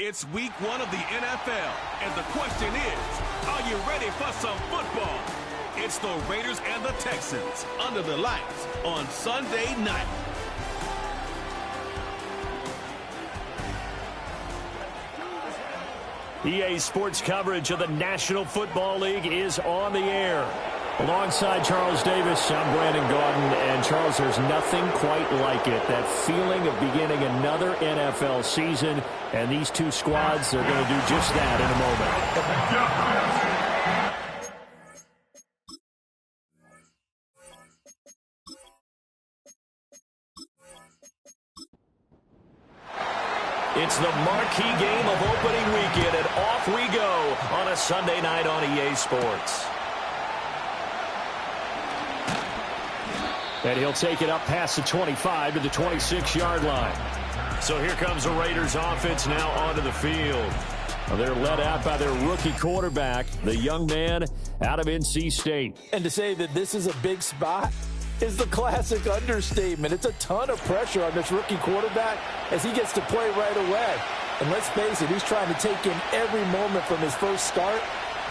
It's week 1 of the NFL, and the question is, are you ready for some football? It's the Raiders and the Texans under the lights on Sunday night. EA Sports coverage of the National Football League is on the air. Alongside Charles Davis, I'm Brandon Gaudin. And Charles, there's nothing quite like it. That feeling of beginning another NFL season. And these two squads are going to do just that in a moment. It's the marquee game of opening weekend, and off we go on a Sunday night on EA Sports. And he'll take it up past the 25 to the 26-yard line. So here comes the Raiders offense now onto the field. They're led out by their rookie quarterback, the young man out of NC State. And to say that this is a big spot is the classic understatement. It's a ton of pressure on this rookie quarterback as he gets to play right away. And let's face it, he's trying to take in every moment from his first start,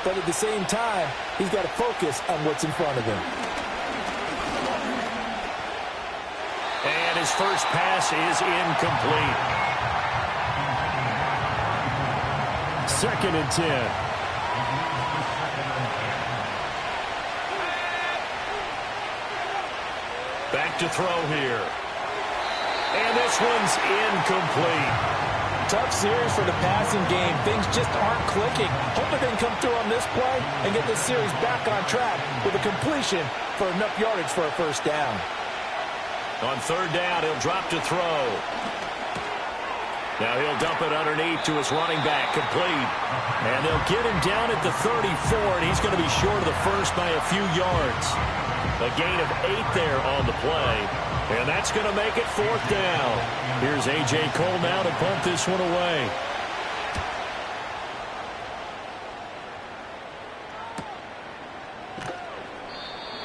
but at the same time, he's got to focus on what's in front of him. And his first pass is incomplete. 2nd and 10. Back to throw here. And this one's incomplete. Tough series for the passing game. Things just aren't clicking. Hoping they can come through on this play and get this series back on track with a completion for enough yardage for a first down. On 3rd down, he'll drop to throw. Now he'll dump it underneath to his running back, complete. And they'll get him down at the 34, and he's going to be short of the first by a few yards. A gain of 8 there on the play, and that's going to make it 4th down. Here's A.J. Cole now to punt this one away.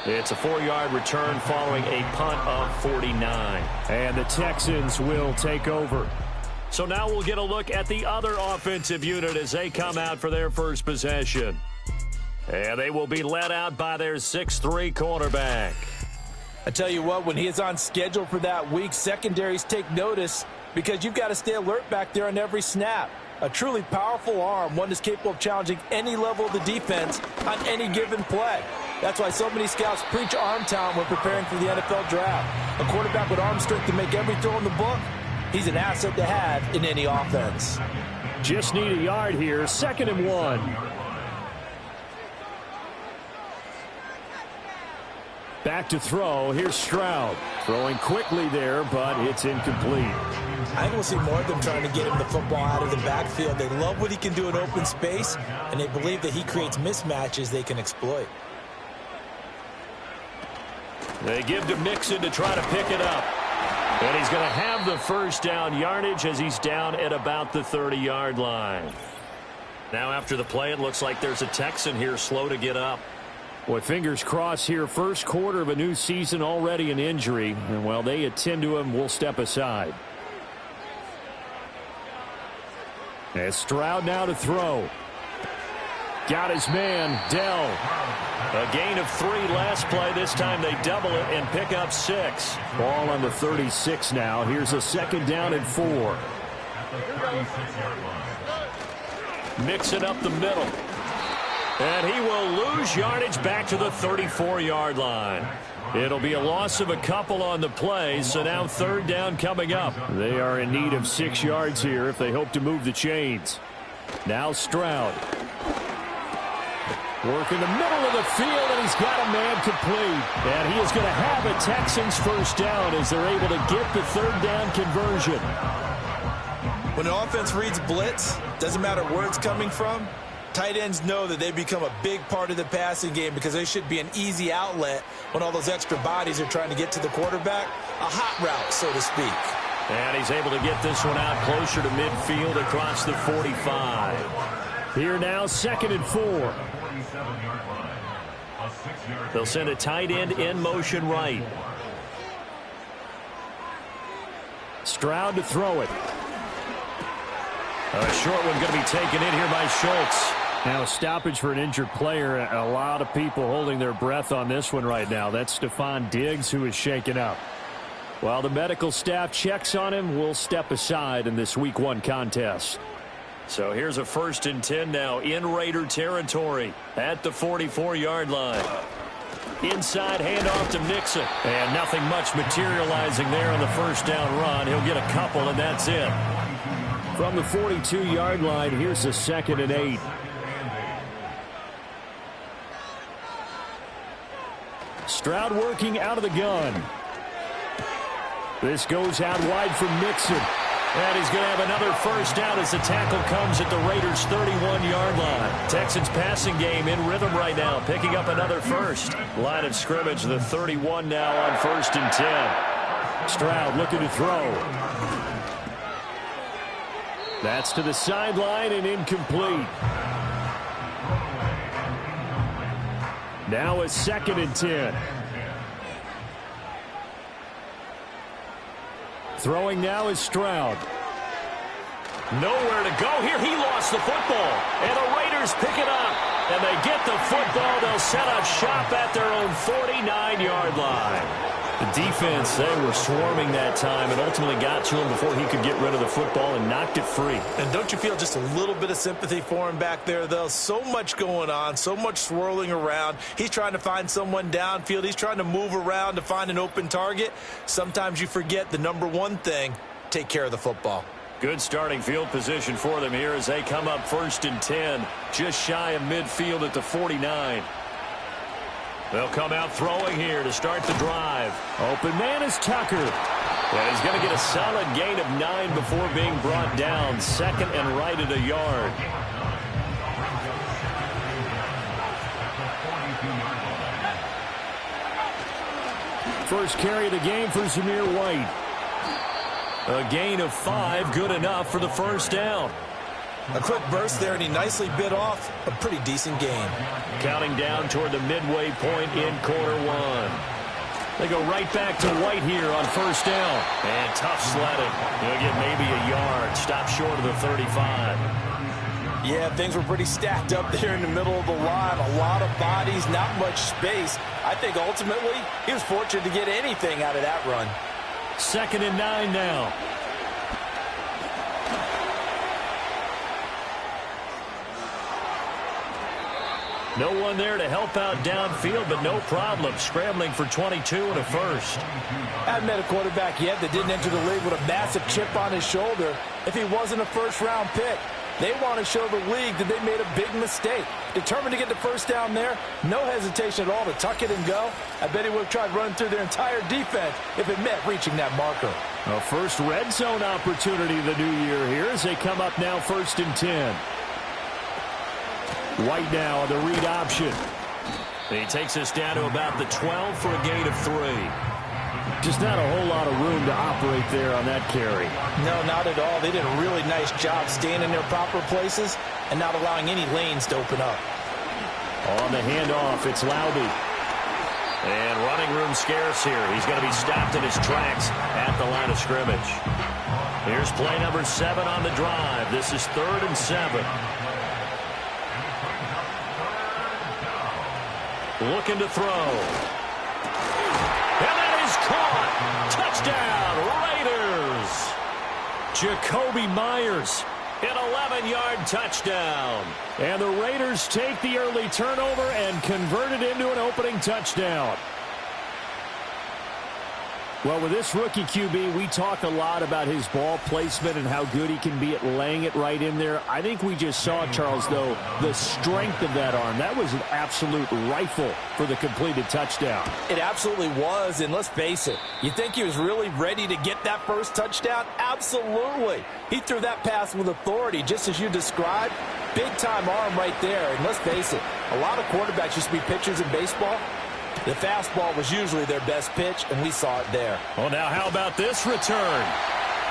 It's a 4-yard return following a punt of 49. And the Texans will take over. So now we'll get a look at the other offensive unit as they come out for their first possession. And they will be led out by their 6'3" cornerback. I tell you what, when he is on schedule for that week, secondaries take notice because you've got to stay alert back there on every snap. A truly powerful arm, one that's capable of challenging any level of the defense on any given play. That's why so many scouts preach arm talent when preparing for the NFL draft. A quarterback with arm strength to make every throw in the book, he's an asset to have in any offense. Just need a yard here, 2nd and 1. Back to throw. Here's Stroud. Throwing quickly there, but it's incomplete. I think we'll see more of them trying to get him the football out of the backfield. They love what he can do in open space, and they believe that he creates mismatches they can exploit. They give to Mixon to try to pick it up. And he's going to have the first down yardage as he's down at about the 30-yard line. Now after the play, it looks like there's a Texan here slow to get up. Boy, fingers crossed here. First quarter of a new season, already an injury. And while they attend to him, we'll step aside. As Stroud now to throw. Got his man, Dell. A gain of 3 last play. This time they double it and pick up 6. Ball on the 36 now. Here's a 2nd down and 4. Mixing up the middle. And he will lose yardage back to the 34-yard line. It'll be a loss of a couple on the play, so now 3rd down coming up. They are in need of 6 yards here if they hope to move the chains. Now Stroud. Work in the middle of the field, and he's got a man complete. And he is going to have a Texans first down as they're able to get the 3rd down conversion. When the offense reads blitz, doesn't matter where it's coming from, tight ends know that they become a big part of the passing game because they should be an easy outlet when all those extra bodies are trying to get to the quarterback. A hot route, so to speak. And he's able to get this one out closer to midfield across the 45. Here now, 2nd and 4. They'll send a tight end in motion right. Stroud to throw it. A short one going to be taken in here by Schultz. Now a stoppage for an injured player. A lot of people holding their breath on this one right now. That's Stephon Diggs who is shaken up. While the medical staff checks on him, we'll step aside in this Week 1 contest. So here's a 1st and 10 now in Raider territory at the 44-yard line. Inside handoff to Mixon. And nothing much materializing there on the 1st down run. He'll get a couple, and that's it. From the 42-yard line, here's a 2nd and 8. Stroud working out of the gun. This goes out wide for Mixon. And he's going to have another 1st down as the tackle comes at the Raiders' 31-yard line. Texans passing game in rhythm right now, picking up another 1st. Line of scrimmage, the 31 now on 1st and 10. Stroud looking to throw. That's to the sideline and incomplete. Now a 2nd and 10. Throwing now is Stroud. Nowhere to go here. He lost the football. And the Raiders pick it up. And they get the football. They'll set up shop at their own 49-yard line. The defense, they were swarming that time and ultimately got to him before he could get rid of the football and knocked it free. And don't you feel just a little bit of sympathy for him back there, though? So much going on, so much swirling around. He's trying to find someone downfield. He's trying to move around to find an open target. Sometimes you forget the number one thing, take care of the football. Good starting field position for them here as they come up 1st and 10, just shy of midfield at the 49. They'll come out throwing here to start the drive. Open man is Tucker. And he's going to get a solid gain of 9 before being brought down. 2nd and right at a yard. First carry of the game for Zamir White. A gain of 5, good enough for the 1st down. A quick burst there, and he nicely bit off a pretty decent gain. Counting down toward the midway point in quarter 1. They go right back to White here on 1st down. And tough sledding. He'll get maybe a yard. Stop short of the 35. Yeah, things were pretty stacked up there in the middle of the line. A lot of bodies, not much space. I think ultimately he was fortunate to get anything out of that run. 2nd and 9 now. No one there to help out downfield, but no problem. Scrambling for 22 and a 1st. I haven't met a quarterback yet that didn't enter the league with a massive chip on his shoulder if he wasn't a 1st-round pick. They want to show the league that they made a big mistake. Determined to get the 1st down there, no hesitation at all to tuck it and go. I bet he would have tried running through their entire defense if it meant reaching that marker. A first red zone opportunity the new year here as they come up now 1st and 10. White now on the read option. He takes us down to about the 12 for a gain of 3. Just not a whole lot of room to operate there on that carry. No, not at all. They did a really nice job staying in their proper places and not allowing any lanes to open up. On the handoff, it's Lowby. And running room scarce here. He's going to be stopped in his tracks at the line of scrimmage. Here's play number 7 on the drive. This is 3rd and 7. Looking to throw. And that is caught. Touchdown, Raiders. Jacoby Myers. An 11-yard touchdown. And the Raiders take the early turnover and convert it into an opening touchdown. Well, with this rookie QB, we talk a lot about his ball placement and how good he can be at laying it right in there. I think we just saw, Charles, though, the strength of that arm. That was an absolute rifle for the completed touchdown. It absolutely was, and let's face it, you think he was really ready to get that first touchdown? Absolutely. He threw that pass with authority, just as you described. Big-time arm right there, and let's face it, a lot of quarterbacks used to be pitchers in baseball. The fastball was usually their best pitch, and we saw it there. Well, now how about this return?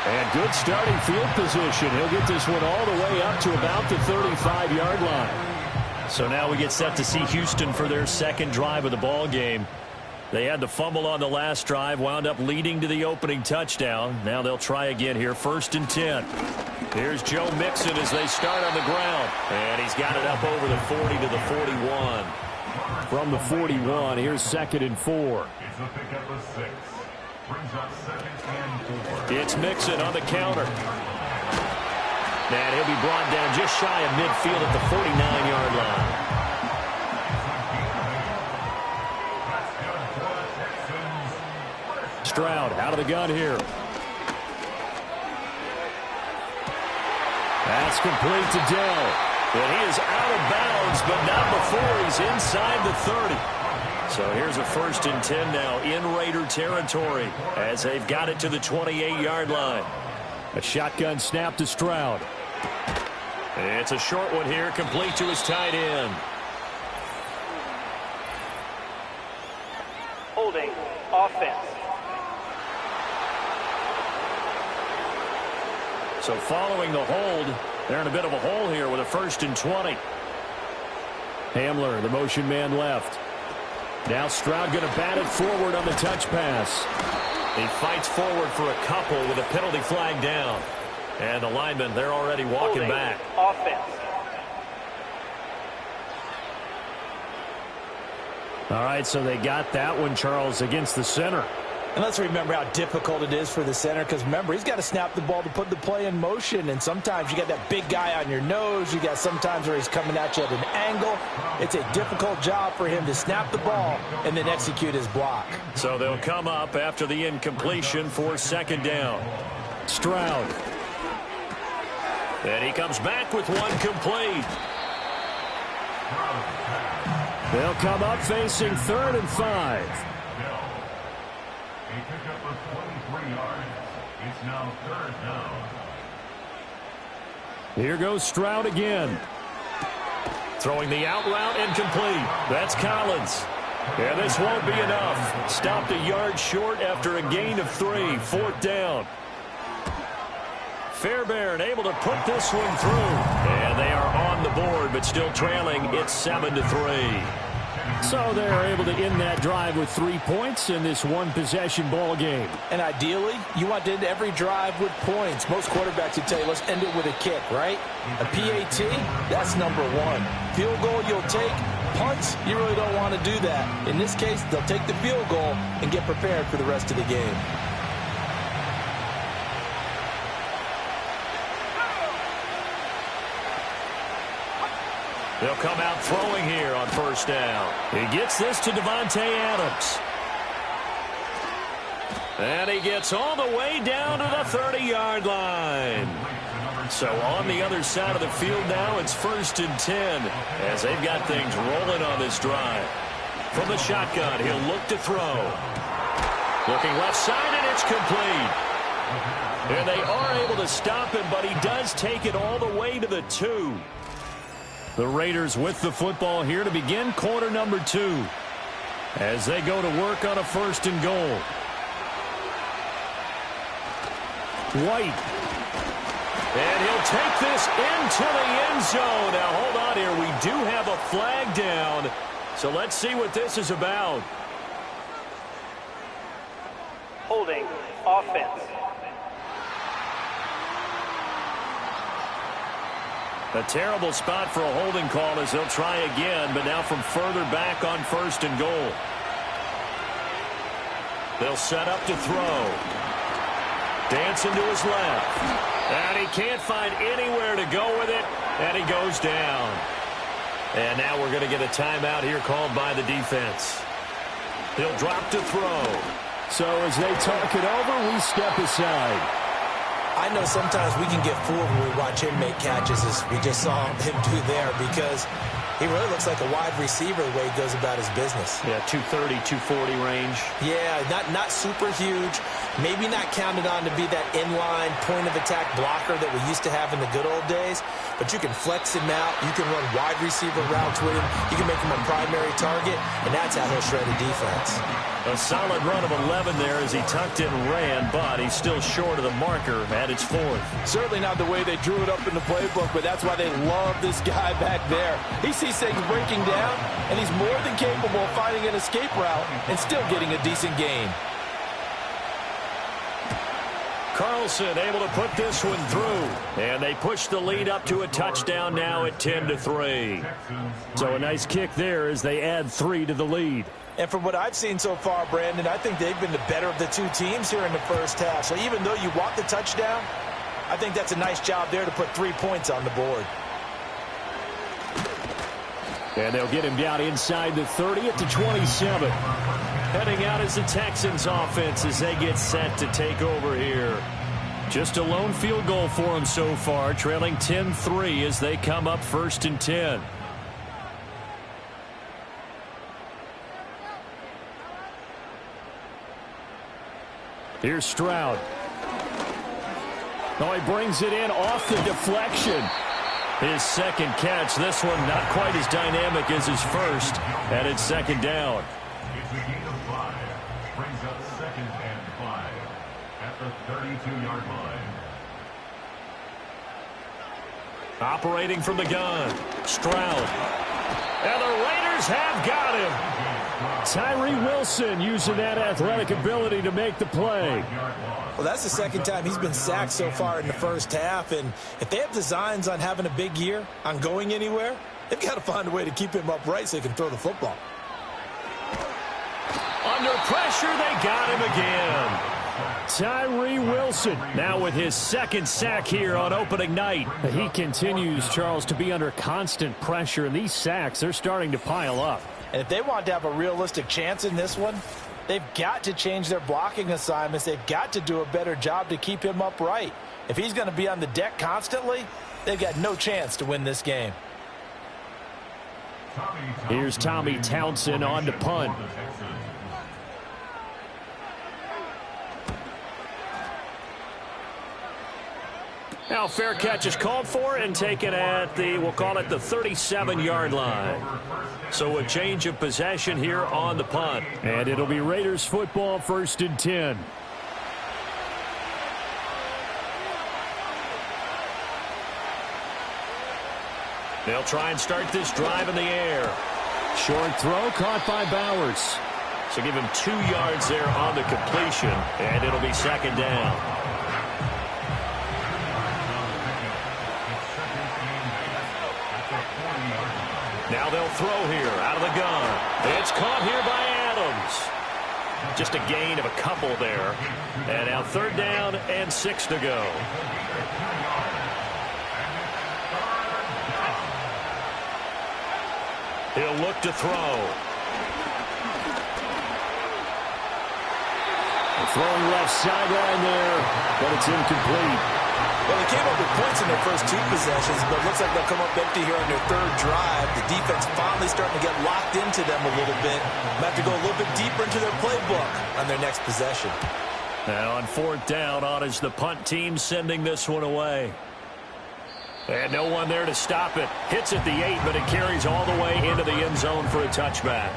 And good starting field position. He'll get this one all the way up to about the 35-yard line. So now we get set to see Houston for their second drive of the ball game. They had the fumble on the last drive, wound up leading to the opening touchdown. Now they'll try again here, 1st and 10. Here's Joe Mixon as they start on the ground. And he's got it up over the 40 to the 41. From the 41, here's 2nd and 4. It's Mixon on the counter. And he'll be brought down just shy of midfield at the 49-yard line. Stroud out of the gun here. That's complete to Dell. And he is out of bounds, but not before he's inside the 30. So here's a 1st and 10 now in Raider territory as they've got it to the 28-yard line. A shotgun snap to Stroud. It's a short one here, complete to his tight end. Holding offense. So following the hold, they're in a bit of a hole here with a 1st and 20. Hamler, the motion man left. Now Stroud going to bat it forward on the touch pass. He fights forward for a couple with a penalty flag down. And the linemen, they're already walking back. Offense. All right, so they got that one, Charles, against the center. And let's remember how difficult it is for the center, because remember, he's got to snap the ball to put the play in motion, and sometimes you got that big guy on your nose. You got sometimes where he's coming at you at an angle. It's a difficult job for him to snap the ball and then execute his block. So they'll come up after the incompletion for 2nd down. Stroud. And he comes back with one complete. They'll come up facing 3rd and 5. He picked up for 23 yards. It's now 3rd down. Here goes Stroud again. Throwing the out route incomplete. That's Collins. And this won't be enough. Stopped a yard short after a gain of 3. 4th down. Fairbairn able to put this one through. And they are on the board, but still trailing. It's 7-3. So they're able to end that drive with 3 points in this one-possession ball game. And ideally, you want to end every drive with points. Most quarterbacks would tell you, let's end it with a kick, right? A PAT, that's number 1. Field goal you'll take. Punts, you really don't want to do that. In this case, they'll take the field goal and get prepared for the rest of the game. They'll come out throwing here on 1st down. He gets this to Devontae Adams. And he gets all the way down to the 30-yard line. So on the other side of the field now, it's 1st and 10 as they've got things rolling on this drive. From the shotgun, he'll look to throw. Looking left side, and it's complete. And they are able to stop him, but he does take it all the way to the 2. The Raiders with the football here to begin quarter number 2 as they go to work on a 1st and goal. White. And he'll take this into the end zone. Now, hold on here. We do have a flag down. So let's see what this is about. Holding offense. A terrible spot for a holding call as they'll try again, but now from further back on 1st and goal. They'll set up to throw. Dancing to his left. And he can't find anywhere to go with it, and he goes down. And now we're going to get a timeout here called by the defense. He'll drop to throw. So as they talk it over, we step aside. I know sometimes we can get fooled when we watch him make catches, as we just saw him do there, because he really looks like a wide receiver the way he goes about his business. Yeah, 230, 240 range. Yeah, not super huge. Maybe not counted on to be that inline point-of-attack blocker that we used to have in the good old days. but you can flex him out. You can run wide receiver routes with him. You can make him a primary target, and that's how he'll shred a defense. A solid run of 11 there as he tucked in and ran, but he's still short of the marker at its 4th. Certainly not the way they drew it up in the playbook, but that's why they love this guy back there. He sees things breaking down, and he's more than capable of finding an escape route and still getting a decent gain. Carlson able to put this one through. And they push the lead up to a touchdown now at 10-3. So a nice kick there as they add 3 to the lead. And from what I've seen so far, Brandon, I think they've been the better of the two teams here in the first half. So even though you want the touchdown, I think that's a nice job there to put 3 points on the board. And they'll get him down inside the 30 at the 27. Heading out is the Texans offense as they get set to take over here. Just a lone field goal for them so far, trailing 10-3 as they come up 1st and 10. Here's Stroud. Oh, he brings it in off the deflection. His second catch, this one not quite as dynamic as his first, and it's 2nd down. It's a gain of 5. Brings up 2nd and 5 at the 32-yard line. Operating from the gun, Stroud. And the Raiders have got him. Tyree Wilson using that athletic ability to make the play. Well, that's the 2nd time he's been sacked so far in the first half, and if they have designs on having a big year, on going anywhere, they've got to find a way to keep him upright so he can throw the football. Under pressure, they got him again. Tyree Wilson now with his 2nd sack here on opening night. He continues, Charles, to be under constant pressure, and these sacks, they're starting to pile up. And if they want to have a realistic chance in this one, they've got to change their blocking assignments. They've got to do a better job to keep him upright. If he's going to be on the deck constantly, they've got no chance to win this game. Here's Tommy Townsend on to punt. Now fair catch is called for and taken at the, we'll call it the 37-yard line. So a change of possession here on the punt. And it'll be Raiders football 1st and 10. They'll try and start this drive in the air. Short throw caught by Bowers. So give him 2 yards there on the completion, and it'll be 2nd down. Now they'll throw here out of the gun. It's caught here by Adams. Just a gain of a couple there. And now 3rd down and 6 to go. He'll look to throw. Throwing left sideline there, but it's incomplete. Well, they came up with points in their first 2 possessions, but it looks like they'll come up empty here on their 3rd drive. The defense finally starting to get locked into them a little bit. They have to go a little bit deeper into their playbook on their next possession. Now on 4th down, on is the punt team sending this one away. And no one there to stop it. Hits at the 8, but it carries all the way into the end zone for a touchback.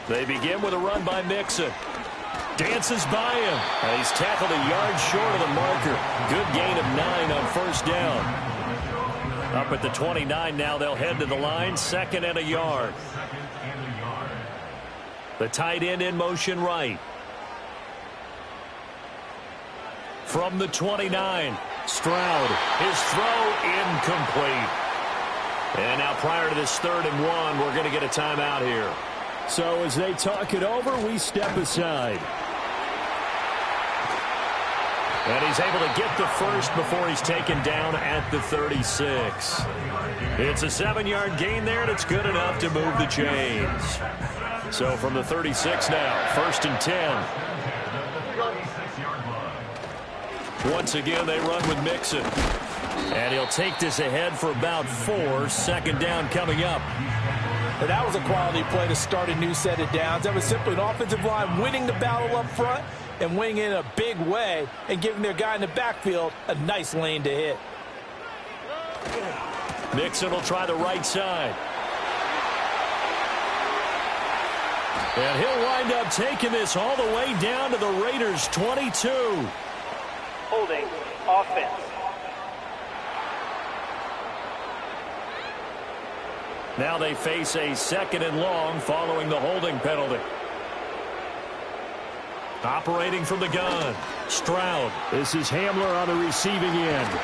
They begin with a run by Mixon. Dances by him. And he's tackled a yard short of the marker. Good gain of 9 on 1st down. Up at the 29 now, they'll head to the line. 2nd and a yard. The tight end in motion right. From the 29, Stroud. His throw incomplete. And now prior to this 3rd and 1, we're going to get a timeout here. So as they talk it over, we step aside. And he's able to get the first before he's taken down at the 36. It's a 7-yard gain there, and it's good enough to move the chains. So from the 36 now, 1st and 10. Once again, they run with Mixon. And he'll take this ahead for about 4. 2nd down coming up. And that was a quality play to start a new set of downs. That was simply an offensive line winning the battle up front and winning in a big way and giving their guy in the backfield a nice lane to hit. Mixon will try the right side. And he'll wind up taking this all the way down to the Raiders' 22. Holding offense. Now they face a 2nd and long following the holding penalty. Operating from the gun, Stroud. This is Hamler on the receiving end.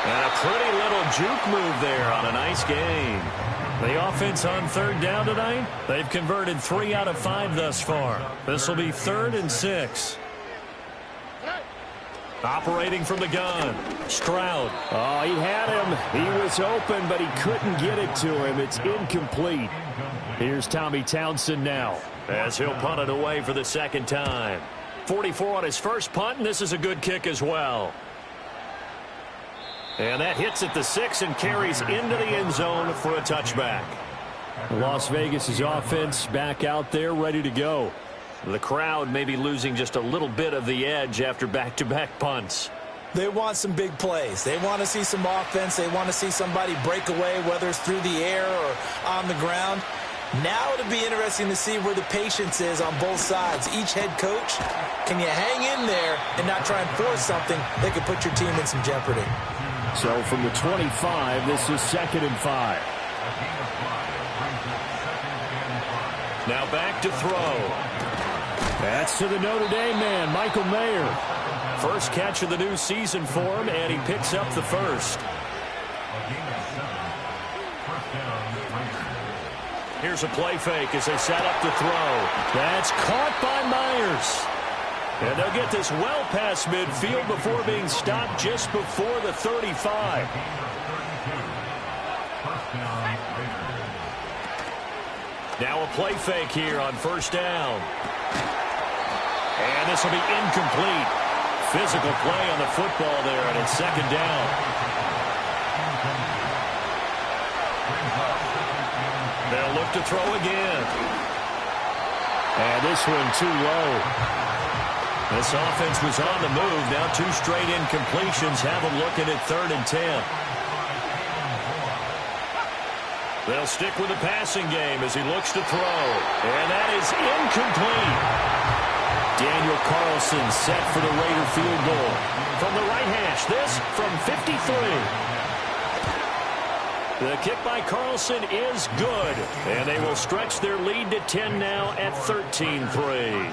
And a pretty little juke move there on a nice gain. The offense on 3rd down tonight, they've converted 3 out of 5 thus far. This will be 3rd and 6. Operating from the gun, Stroud. Oh, he had him. He was open, but he couldn't get it to him. It's incomplete. Here's Tommy Townsend now, as he'll punt it away for the 2nd time. 44 on his first punt, and this is a good kick as well. And that hits at the 6 and carries into the end zone for a touchback. Las Vegas' offense back out there ready to go. The crowd may be losing just a little bit of the edge after back-to-back punts. They want some big plays. They want to see some offense. They want to see somebody break away, whether it's through the air or on the ground. Now it'll be interesting to see where the patience is on both sides. Each head coach, can you hang in there and not try and force something that could put your team in some jeopardy? So from the 25, this is 2nd and 5. Now back to throw. That's to the Notre Dame man, Michael Mayer. First catch of the new season for him, and he picks up the first. Here's a play fake as they set up the throw. That's caught by Myers. And they'll get this well past midfield before being stopped just before the 35. Now a play fake here on 1st down. And this will be incomplete. Physical play on the football there, and it's 2nd down. They'll look to throw again. And this one too low. This offense was on the move. Now 2 straight incompletions have them looking at 3rd and 10. They'll stick with the passing game as he looks to throw. And that is incomplete. Daniel Carlson set for the Raider field goal. From the right hash, this from 53. The kick by Carlson is good. And they will stretch their lead to 10 now at 13-3.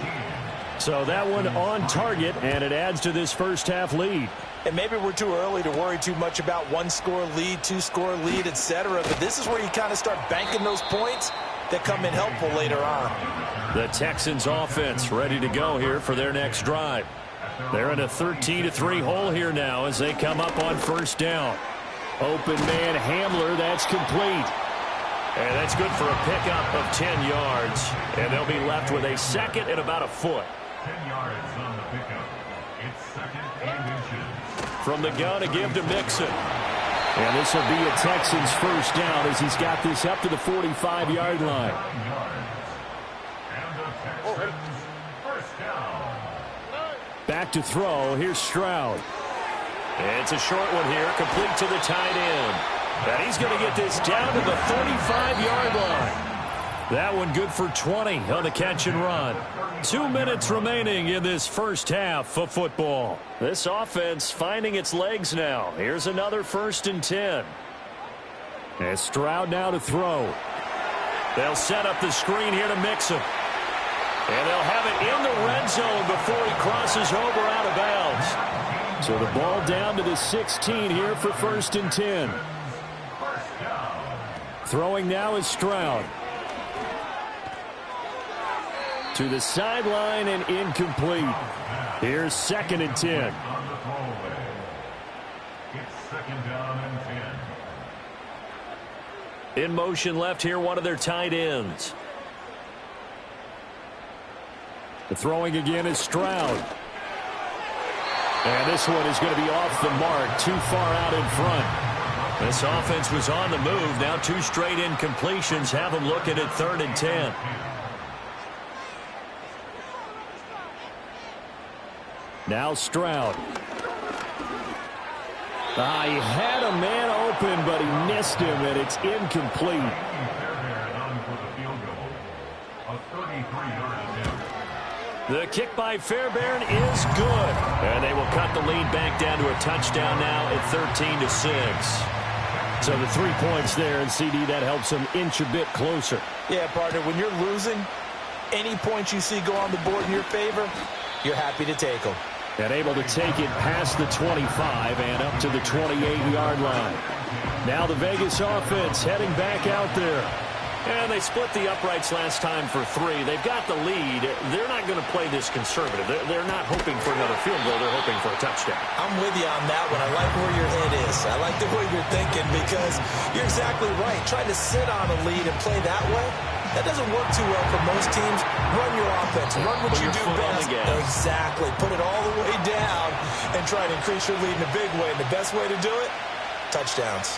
So that one on target, and it adds to this first half lead. And maybe we're too early to worry too much about 1-score lead, 2-score lead, etc. But this is where you kind of start banking those points that come in helpful later on. The Texans offense ready to go here for their next drive. They're in a 13-3 hole here now as they come up on 1st down. Open man Hamler, that's complete. And that's good for a pickup of 10 yards. And they'll be left with a 2nd and about a foot. 10 yards on the pickup. It's 2nd and inches. From the gun, a give to Mixon. And this will be a Texans 1st down as he's got this up to the 45-yard line. And the Texans 1st down. Back to throw. Here's Stroud. It's a short one here, complete to the tight end. And he's going to get this down to the 35-yard line. That one good for 20 on the catch and run. 2 minutes remaining in this first half of football. This offense finding its legs now. Here's another 1st and 10. And Stroud now to throw. They'll set up the screen here to Mixon. And they'll have it in the red zone before he crosses over out of bounds. So the ball down to the 16 here for 1st and 10. Throwing now is Stroud. To the sideline and incomplete. Here's 2nd and 10. On the throwaway. It's 2nd down and 10. In motion left here, one of their tight ends. The throwing again is Stroud. And this one is going to be off the mark, too far out in front. This offense was on the move. Now 2 straight incompletions have them looking at 3rd and 10. Now Stroud. He had a man open, but he missed him, and it's incomplete. The kick by Fairbairn is good. And they will cut the lead back down to a touchdown now at 13-6. So the 3 points there, and CD, that helps them inch a bit closer. Yeah, partner, when you're losing, any points you see go on the board in your favor, you're happy to take them. And able to take it past the 25 and up to the 28-yard line. Now the Vegas offense heading back out there. And they split the uprights last time for 3. They've got the lead. They're not going to play this conservative. They're not hoping for another field goal. They're hoping for a touchdown. I'm with you on that one. I like where your head is. I like the way you're thinking because you're exactly right. Trying to sit on a lead and play that way, that doesn't work too well for most teams. Run your offense. Run what you do best. Exactly. Put it all the way down and try to increase your lead in a big way. And the best way to do it, touchdowns.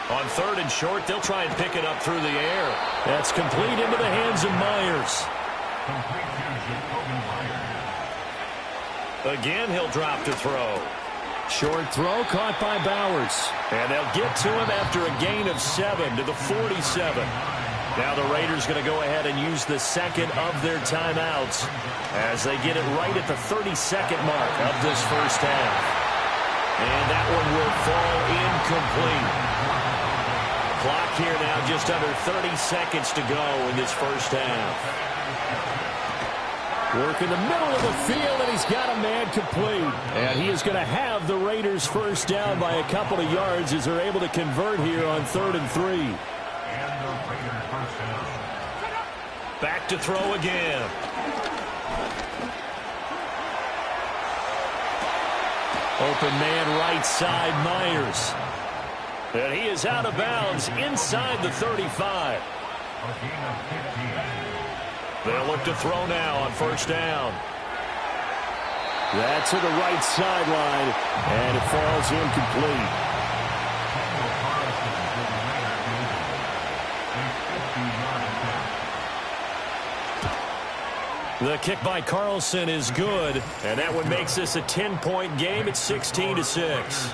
On 3rd and short, they'll try and pick it up through the air. That's complete into the hands of Myers. Again, he'll drop to throw. Short throw caught by Bowers. And they'll get to him after a gain of 7 to the 47. Now the Raiders going to go ahead and use the second of their timeouts as they get it right at the 32nd mark of this first half. And that one will fall incomplete. Clock here now just under 30 seconds to go in this first half. Work in the middle of the field, and he's got a man complete. And he is going to have the Raiders first down by a couple of yards as they're able to convert here on 3rd and 3. Back to throw again. Open man right side, Myers. And he is out of bounds inside the 35. They'll look to throw now on first down. That's to the right sideline, and it falls incomplete. The kick by Carlson is good, and that one makes this a 10-point game at 16-6.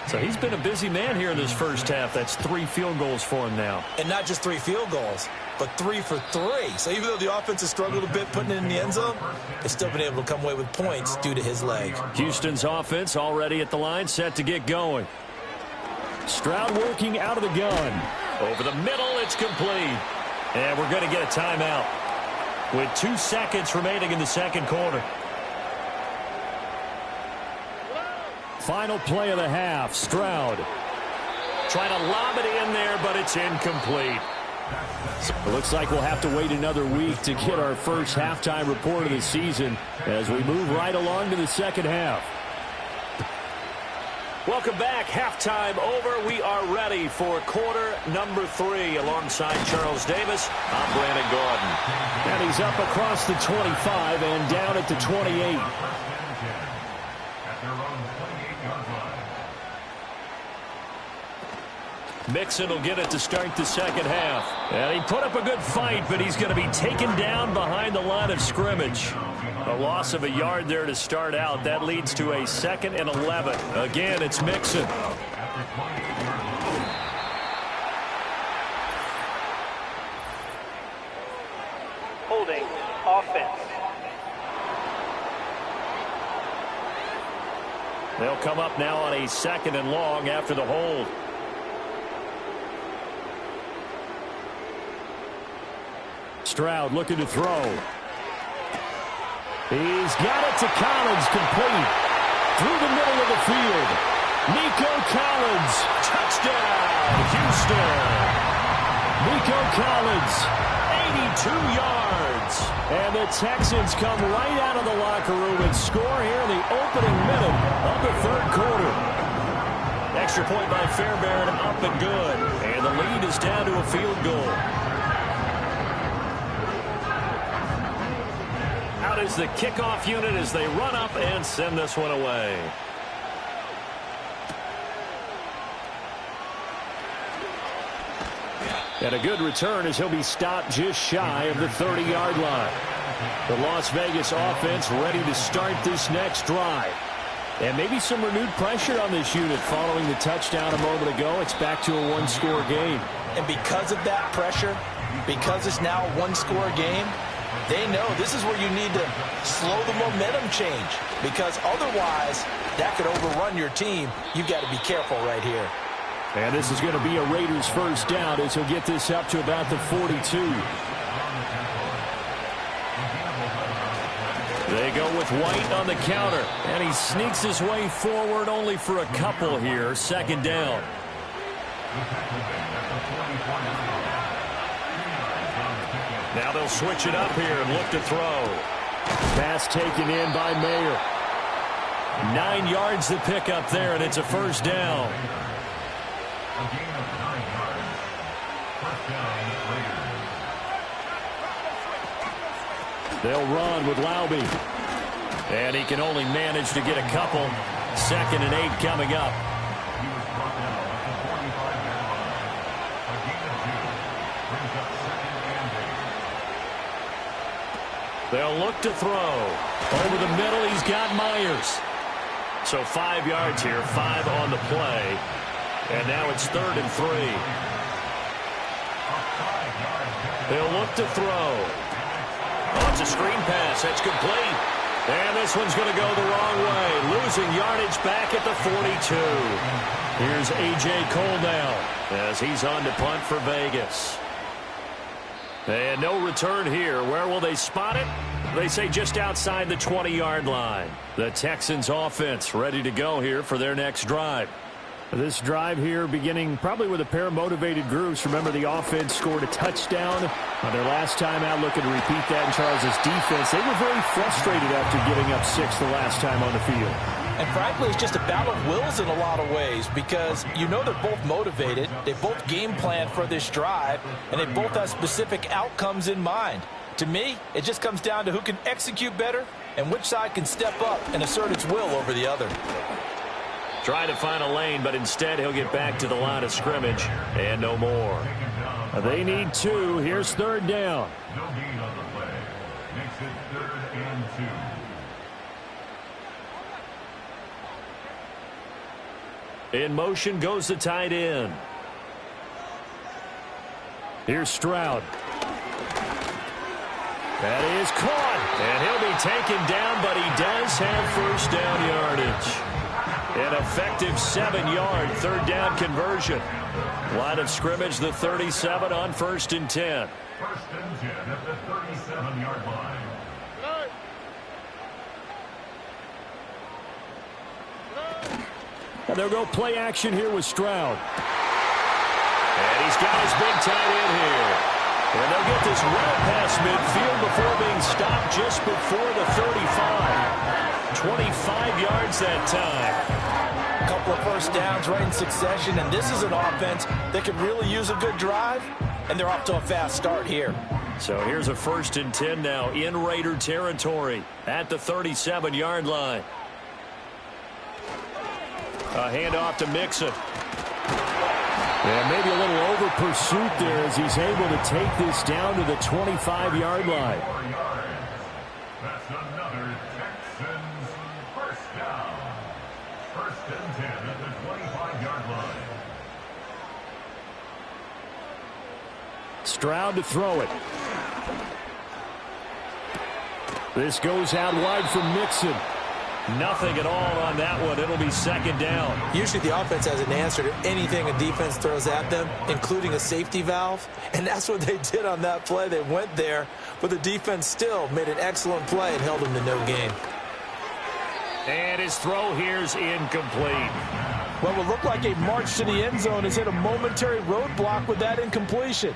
So he's been a busy man here in this first half. That's 3 field goals for him now. And not just 3 field goals, but 3 for 3. So even though the offense has struggled a bit putting it in the end zone, they've still been able to come away with points due to his leg. Houston's offense already at the line, set to get going. Stroud working out of the gun. Over the middle, it's complete. And we're going to get a timeout with 2 seconds remaining in the second quarter. Final play of the half, Stroud. Trying to lob it in there, but it's incomplete. So it looks like we'll have to wait another week to get our first halftime report of the season as we move right along to the second half. Welcome back. Halftime over. We are ready for quarter number 3 alongside Charles Davis. I'm Brandon Gordon. And he's up across the 25 and down at the 28. Mixon will get it to start the second half. And he put up a good fight, but he's going to be taken down behind the line of scrimmage. A loss of a yard there to start out. That leads to a 2nd and 11. Again, it's Mixon. Holding offense. They'll come up now on a 2nd and long after the hold. Stroud looking to throw. He's got it to Collins, complete. Through the middle of the field. Nico Collins. Touchdown, Houston. Nico Collins, 82 yards. And the Texans come right out of the locker room and score here in the opening minute of the third quarter. Extra point by Fairbairn, up and good. And the lead is down to a field goal. Out is the kickoff unit as they run up and send this one away. And a good return as he'll be stopped just shy of the 30-yard line. The Las Vegas offense ready to start this next drive. And maybe some renewed pressure on this unit following the touchdown a moment ago. It's back to a one-score game. And because of that pressure, because it's now a one-score game, they know this is where you need to slow the momentum change, because otherwise that could overrun your team. You've got to be careful right here. And this is going to be a Raiders first down as he'll get this up to about the 42. They go with White on the counter, and he sneaks his way forward only for a couple here. Second down. Now they'll switch it up here and look to throw. Pass taken in by Mayer. 9 yards to pick up there, and it's a first down. A gain of 9 yards. First down, Raiders. They'll run with Laube. And he can only manage to get a couple. 2nd and 8 coming up. He was brought down at the 45-yard line. A gain of 2 brings up 2nd and 8. They'll look to throw. Over the middle, he's got Myers. So 5 yards here, 5 on the play. And now it's 3rd and 3. They'll look to throw. Oh, it's a screen pass. That's complete. And this one's going to go the wrong way. Losing yardage back at the 42. Here's A.J. Cole now as he's on to punt for Vegas. And no return here. Where will they spot it? They say just outside the 20-yard line. The Texans offense ready to go here for their next drive. This drive here beginning probably with a pair of motivated groups. Remember, the offense scored a touchdown on their last time out. Looking to repeat that in Charles' defense. They were very frustrated after giving up 6 the last time on the field. And frankly, it's just a battle of wills in a lot of ways, because you know they're both motivated. They both game plan for this drive, and they both have specific outcomes in mind. To me, it just comes down to who can execute better and which side can step up and assert its will over the other. Trying to find a lane, but instead he'll get back to the line of scrimmage and no more. They need 2. Here's 3rd down. No gain on the play. Makes it 3rd and 2. In motion goes the tight end. Here's Stroud. That is caught. And he'll be taken down, but he does have first down yardage. An effective 7-yard 3rd down conversion. Line of scrimmage, the 37 on 1st and 10. 1st and 10 at the 37-yard line. And they'll go play action here with Stroud. And he's got his big tight end here. And they'll get this well past midfield before being stopped just before the 35. 25 yards that time. A couple of first downs right in succession, and this is an offense that could really use a good drive, and they're off to a fast start here. So here's a 1st and 10 now in Raider territory at the 37-yard line. A handoff to Mixon. And maybe a little over pursuit there as he's able to take this down to the 25-yard line. 4 yards. That's another Texans first down. 1st and 10 at the 25-yard line. Stroud to throw it. This goes out wide from Mixon. Nothing at all on that one. It'll be 2nd down. Usually the offense has an answer to anything a defense throws at them, including a safety valve. And that's what they did on that play. They went there, but the defense still made an excellent play and held them to no gain. And his throw here's incomplete. What would look like a march to the end zone has hit a momentary roadblock with that incompletion.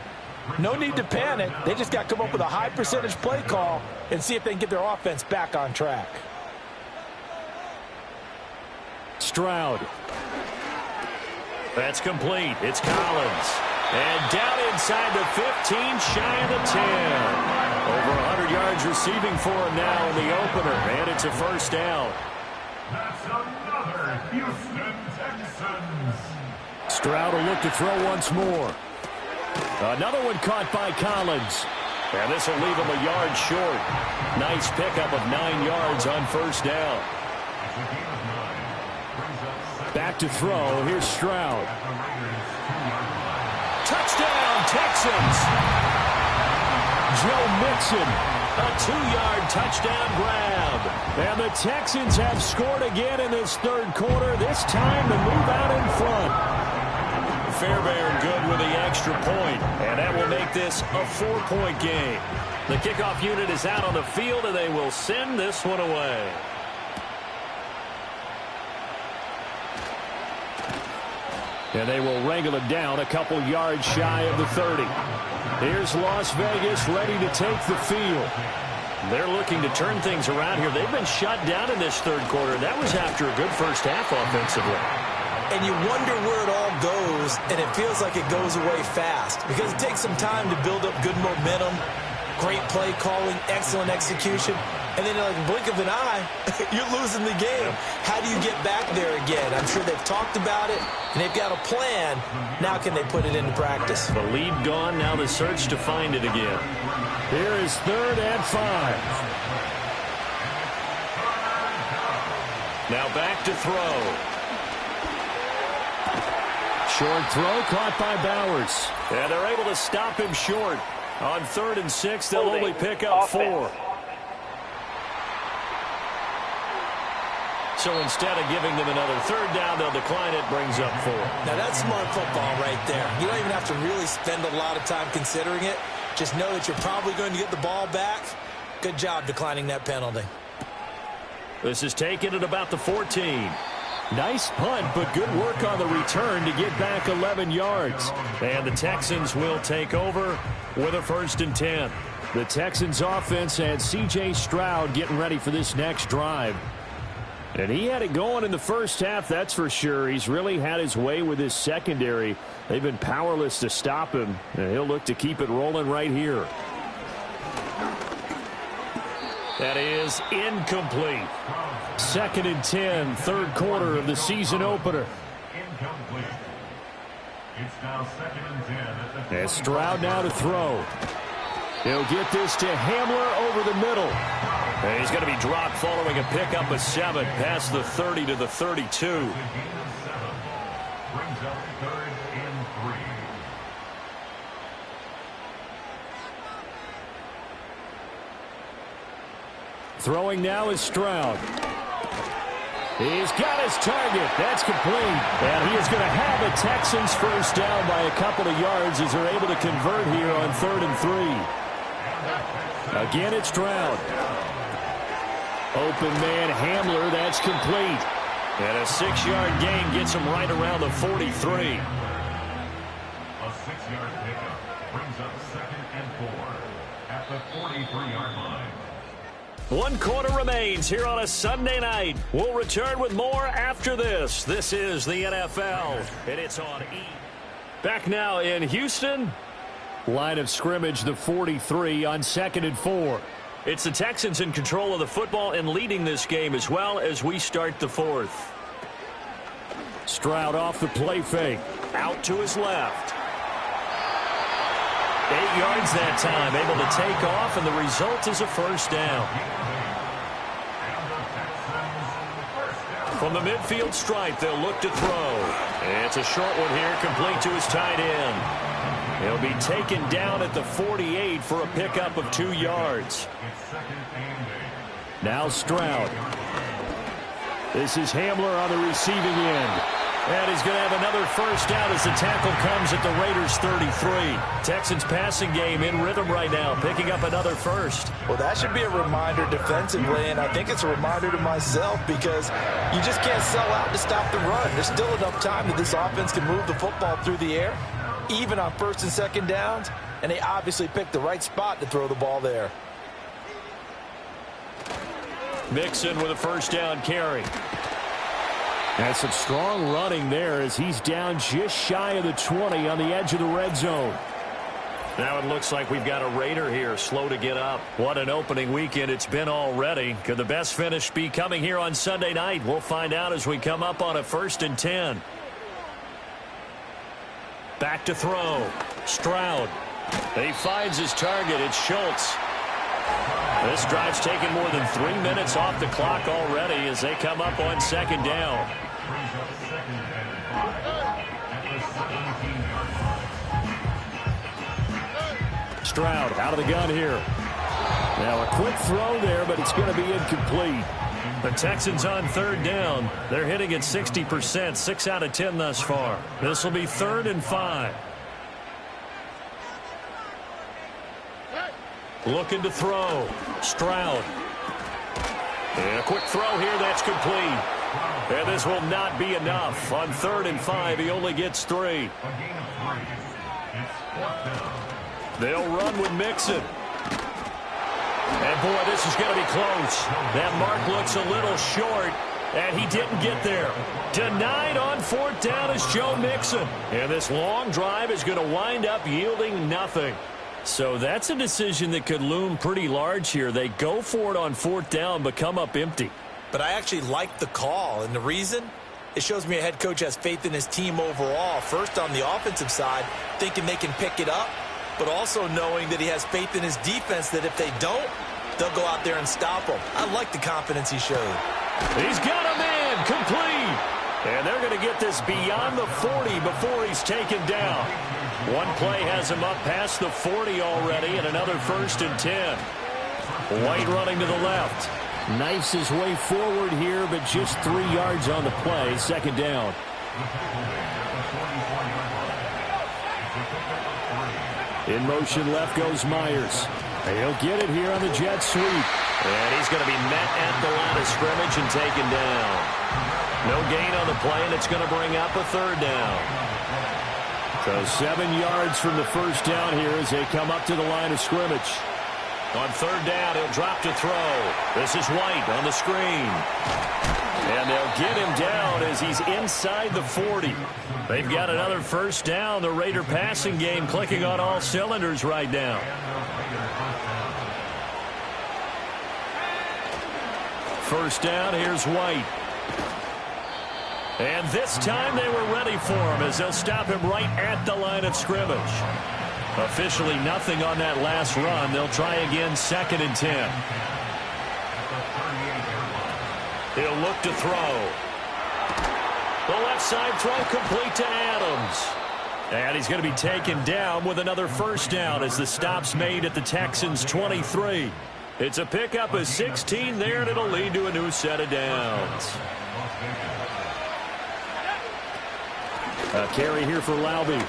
No need to panic. They just got to come up with a high percentage play call and see if they can get their offense back on track. Stroud. That's complete. It's Collins. And down inside the 15, shy of the 10. Over 100 yards receiving for him now in the opener. And it's a first down. That's another Houston Texans. Stroud will look to throw once more. Another one caught by Collins. And this will leave him a yard short. Nice pickup of 9 yards on first down. Back to throw. Here's Stroud. Touchdown, Texans! Joe Mixon. A 2-yard touchdown grab. And the Texans have scored again in this third quarter. This time to move out in front. Fairbairn good with the extra point. And that will make this a 4-point game. The kickoff unit is out on the field, and they will send this one away. And they will wrangle it down a couple yards shy of the 30. Here's Las Vegas ready to take the field. They're looking to turn things around here. They've been shut down in this third quarter. That was after a good first half offensively. And you wonder where it all goes, and it feels like it goes away fast because it takes some time to build up good momentum, great play calling, excellent execution, and then like a blink of an eye, you're losing the game. How do you get back there again? I'm sure they've talked about it, and they've got a plan. Now can they put it into practice? The lead gone, now the search to find it again. Here is 3rd and 5. Now back to throw. Short throw caught by Bowers. And they're able to stop him short. On 3rd and 6, they'll only pick up 4. So instead of giving them another 3rd down, they'll decline it, brings up 4. Now that's smart football right there. You don't even have to really spend a lot of time considering it. Just know that you're probably going to get the ball back. Good job declining that penalty. This is taken at about the 14. Nice punt, but good work on the return to get back 11 yards. And the Texans will take over with a 1st and 10. The Texans offense had C.J. Stroud getting ready for this next drive. And he had it going in the first half, that's for sure. He's really had his way with his secondary. They've been powerless to stop him, and he'll look to keep it rolling right here. That is incomplete. 2nd and 10, third quarter of the season opener. Incomplete. It's now 2nd and 10. And Stroud now to throw. He'll get this to Hamler over the middle. And he's going to be dropped following a pickup of 7 past the 30 to the 32. Brings up 3rd and 3. Throwing now is Stroud. He's got his target. That's complete. And he is going to have a Texans first down by a couple of yards as they're able to convert here on 3rd and 3. Again, it's Stroud. Open man Hamler. That's complete. And a 6-yard gain gets him right around the 43. A 6-yard pickup brings up 2nd and 4 at the 43-yard line. 1 quarter remains here on a Sunday night. We'll return with more after this. This is the NFL, and it's on E. Back now in Houston. Line of scrimmage, the 43 on 2nd and 4. It's the Texans in control of the football and leading this game as well as we start the 4th. Stroud off the play fake. Out to his left. 8 yards that time, able to take off, and the result is a first down. From the midfield stripe, they'll look to throw. It's a short one here, complete to his tight end. He'll be taken down at the 48 for a pickup of 2 yards. Now Stroud. This is Hamler on the receiving end. And he's going to have another first down as the tackle comes at the Raiders' 33. Texans passing game in rhythm right now, picking up another first. Well, that should be a reminder defensively, and I think it's a reminder to myself because you just can't sell out to stop the run. There's still enough time that this offense can move the football through the air, even on 1st and 2nd downs, and they obviously picked the right spot to throw the ball there. Mixon with a first down carry. That's some strong running there as he's down just shy of the 20 on the edge of the red zone. Now it looks like we've got a Raider here, slow to get up. What an opening weekend it's been already. Could the best finish be coming here on Sunday night? We'll find out as we come up on a 1st and 10. Back to throw. Stroud. He finds his target. It's Schultz. This drive's taken more than 3 minutes off the clock already as they come up on second down. Stroud out of the gun here. Now a quick throw there, but it's going to be incomplete. The Texans on third down. They're hitting at 60%, 6 out of 10 thus far. This will be 3rd and 5. Looking to throw. Stroud. And a quick throw here. That's complete. And this will not be enough. On 3rd and 5, he only gets 3. They'll run with Mixon. And, boy, this is going to be close. That mark looks a little short, and he didn't get there. Denied on 4th down is Joe Mixon. And this long drive is going to wind up yielding nothing. So that's a decision that could loom pretty large here. They go for it on 4th down, but come up empty. But I actually like the call, and the reason? It shows me a head coach has faith in his team overall. First, on the offensive side, thinking they can pick it up, but also knowing that he has faith in his defense that if they don't, they'll go out there and stop them. I like the confidence he showed. He's got a man complete. And they're going to get this beyond the 40 before he's taken down. One play has him up past the 40 already, and another 1st and 10. White running to the left. Knifes his way forward here, but just 3 yards on the play. 2nd down. In motion left goes Myers. He'll get it here on the jet sweep. And he's going to be met at the line of scrimmage and taken down. No gain on the play, and it's going to bring up a 3rd down. So 7 yards from the 1st down here as they come up to the line of scrimmage. On 3rd down, he'll drop to throw. This is White on the screen. And they'll get him down as he's inside the 40. They've got another 1st down. The Raider passing game clicking on all cylinders right now. 1st down, here's White. And this time they were ready for him as they'll stop him right at the line of scrimmage. Officially nothing on that last run. They'll try again 2nd and 10. He'll look to throw. The left side throw complete to Adams. And he's going to be taken down with another 1st down as the stop's made at the Texans' 23. It's a pickup of 16 there, and it'll lead to a new set of downs. A carry here for Lv.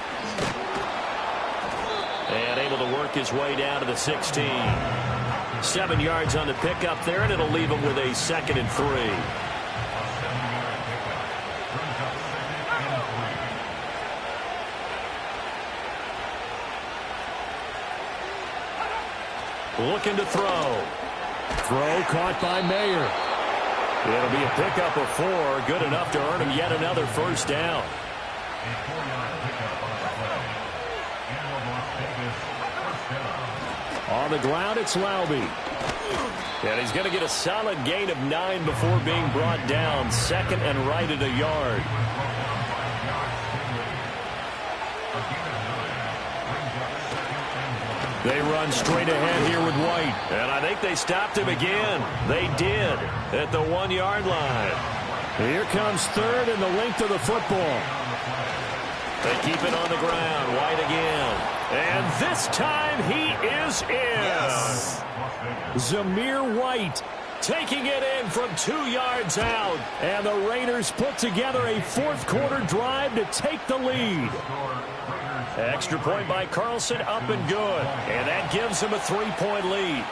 And able to work his way down to the 16. 7 yards on the pickup there, and it'll leave him with a 2nd and 3. Looking to throw. Throw caught by Mayer. It'll be a pickup of 4, good enough to earn him yet another 1st down. On the ground, it's Lv. And he's going to get a solid gain of 9 before being brought down. 2nd and right at a yard. They run straight ahead here with White. And I think they stopped him again. They did at the 1-yard line. Here comes 3rd and the length of the football. They keep it on the ground. White again. And this time he is in. Yes. Zamir White taking it in from 2 yards out. And the Raiders put together a 4th quarter drive to take the lead. Extra point by Carlson, up and good. And that gives him a 3-point lead.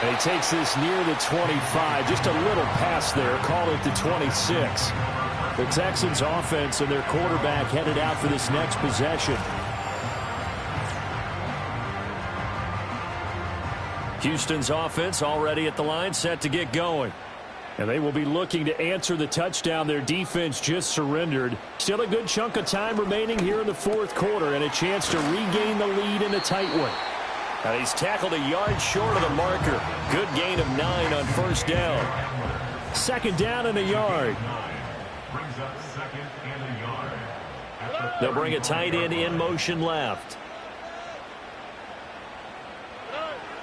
And he takes this near the 25. Just a little pass there. Call it the 26. The Texans offense and their quarterback headed out for this next possession. Houston's offense already at the line, set to get going. And they will be looking to answer the touchdown their defense just surrendered. Still a good chunk of time remaining here in the 4th quarter and a chance to regain the lead in a tight one. And he's tackled a yard short of the marker. Good gain of 9 on 1st down. Second down and a yard. Brings up second and a yard. They'll bring a tight end in motion left.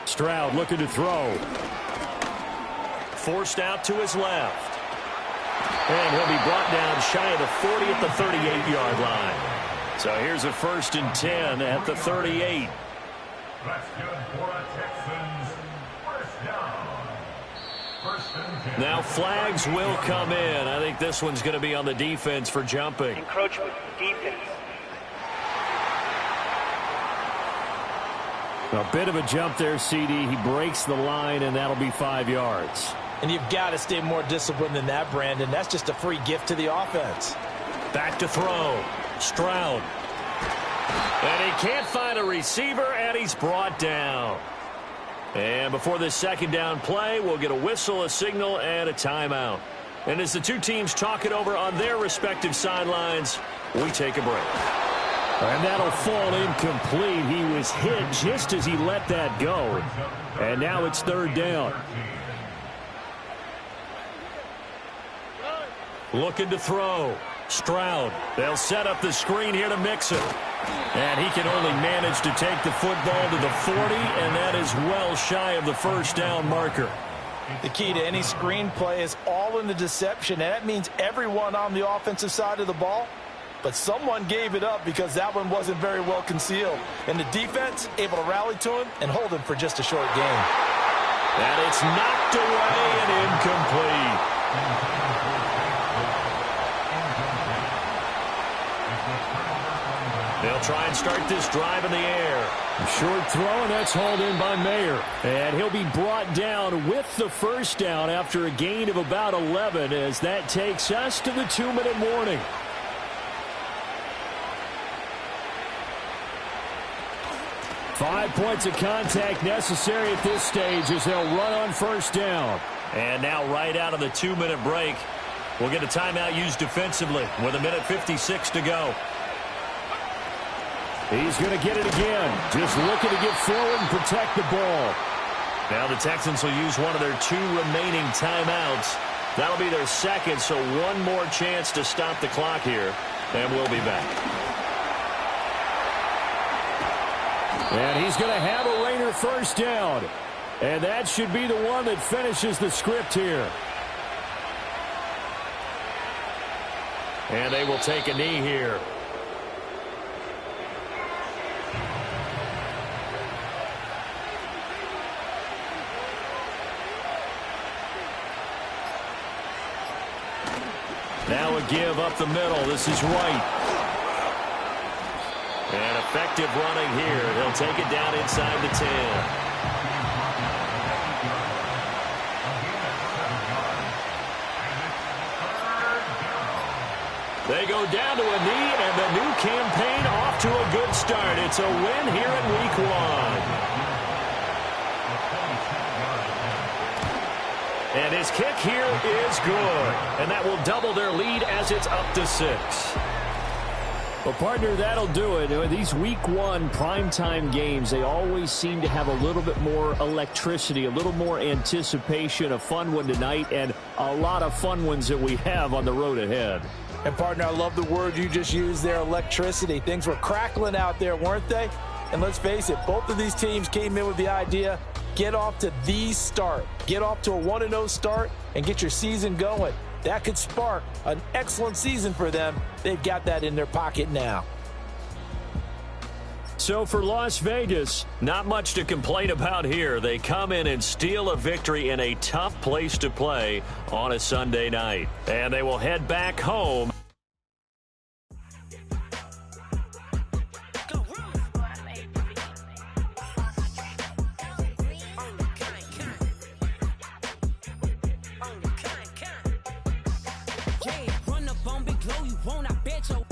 Stroud looking to throw. Forced out to his left. And he'll be brought down shy of the 40 at the 38-yard line. So here's a 1st and 10 at the 38. That's good for a Texans first down. 1st and 10. Now flags will come in. I think this one's going to be on the defense for jumping. Encroachment, defense. A bit of a jump there, CD. He breaks the line, and that'll be 5 yards. And you've got to stay more disciplined than that, Brandon. That's just a free gift to the offense. Back to throw. Stroud. And he can't find a receiver, and he's brought down. And before this second down play, we'll get a whistle, a signal, and a timeout. And as the two teams talk it over on their respective sidelines, we take a break. And that'll fall incomplete. He was hit just as he let that go. And now it's 3rd down. Looking to throw. Stroud. They'll set up the screen here to Mcfl. And he can only manage to take the football to the 40, and that is well shy of the 1st down marker. The key to any screen play is all in the deception, and that means everyone on the offensive side of the ball. But someone gave it up because that one wasn't very well concealed. And the defense able to rally to him and hold him for just a short gain. And it's knocked away and incomplete. They'll try and start this drive in the air. Short throw, and that's hauled in by Mayer. And he'll be brought down with the 1st down after a gain of about 11 as that takes us to the 2-minute warning. Five points of contact necessary at this stage as they'll run on 1st down. And now right out of the 2-minute break, we'll get a timeout used defensively with 1:56 to go. He's going to get it again. Just looking to get forward and protect the ball. Now the Texans will use one of their 2 remaining timeouts. That'll be their 2nd, so one more chance to stop the clock here. And we'll be back. And he's going to have a Raider 1st down. And that should be the one that finishes the script here. And they will take a knee here. Now a give up the middle. This is White. And effective running here. He'll take it down inside the 10. They go down to a knee, and the new campaign off to a good start. It's a win here in Week 1. And his kick here is good. And that will double their lead as it's up to 6. Well, partner, that'll do it. These Week 1 primetime games, they always seem to have a little bit more electricity, a little more anticipation. A fun one tonight, and a lot of fun ones that we have on the road ahead. And, partner, I love the word you just used there, electricity. Things were crackling out there, weren't they? And let's face it, both of these teams came in with the idea, get off to the start. Get off to a 1-0 start and get your season going. That could spark an excellent season for them. They've got that in their pocket now. So for Las Vegas, not much to complain about here. They come in and steal a victory in a tough place to play on a Sunday night. And they will head back home. Yeah, run up on Big Glow, you won't, I bet you.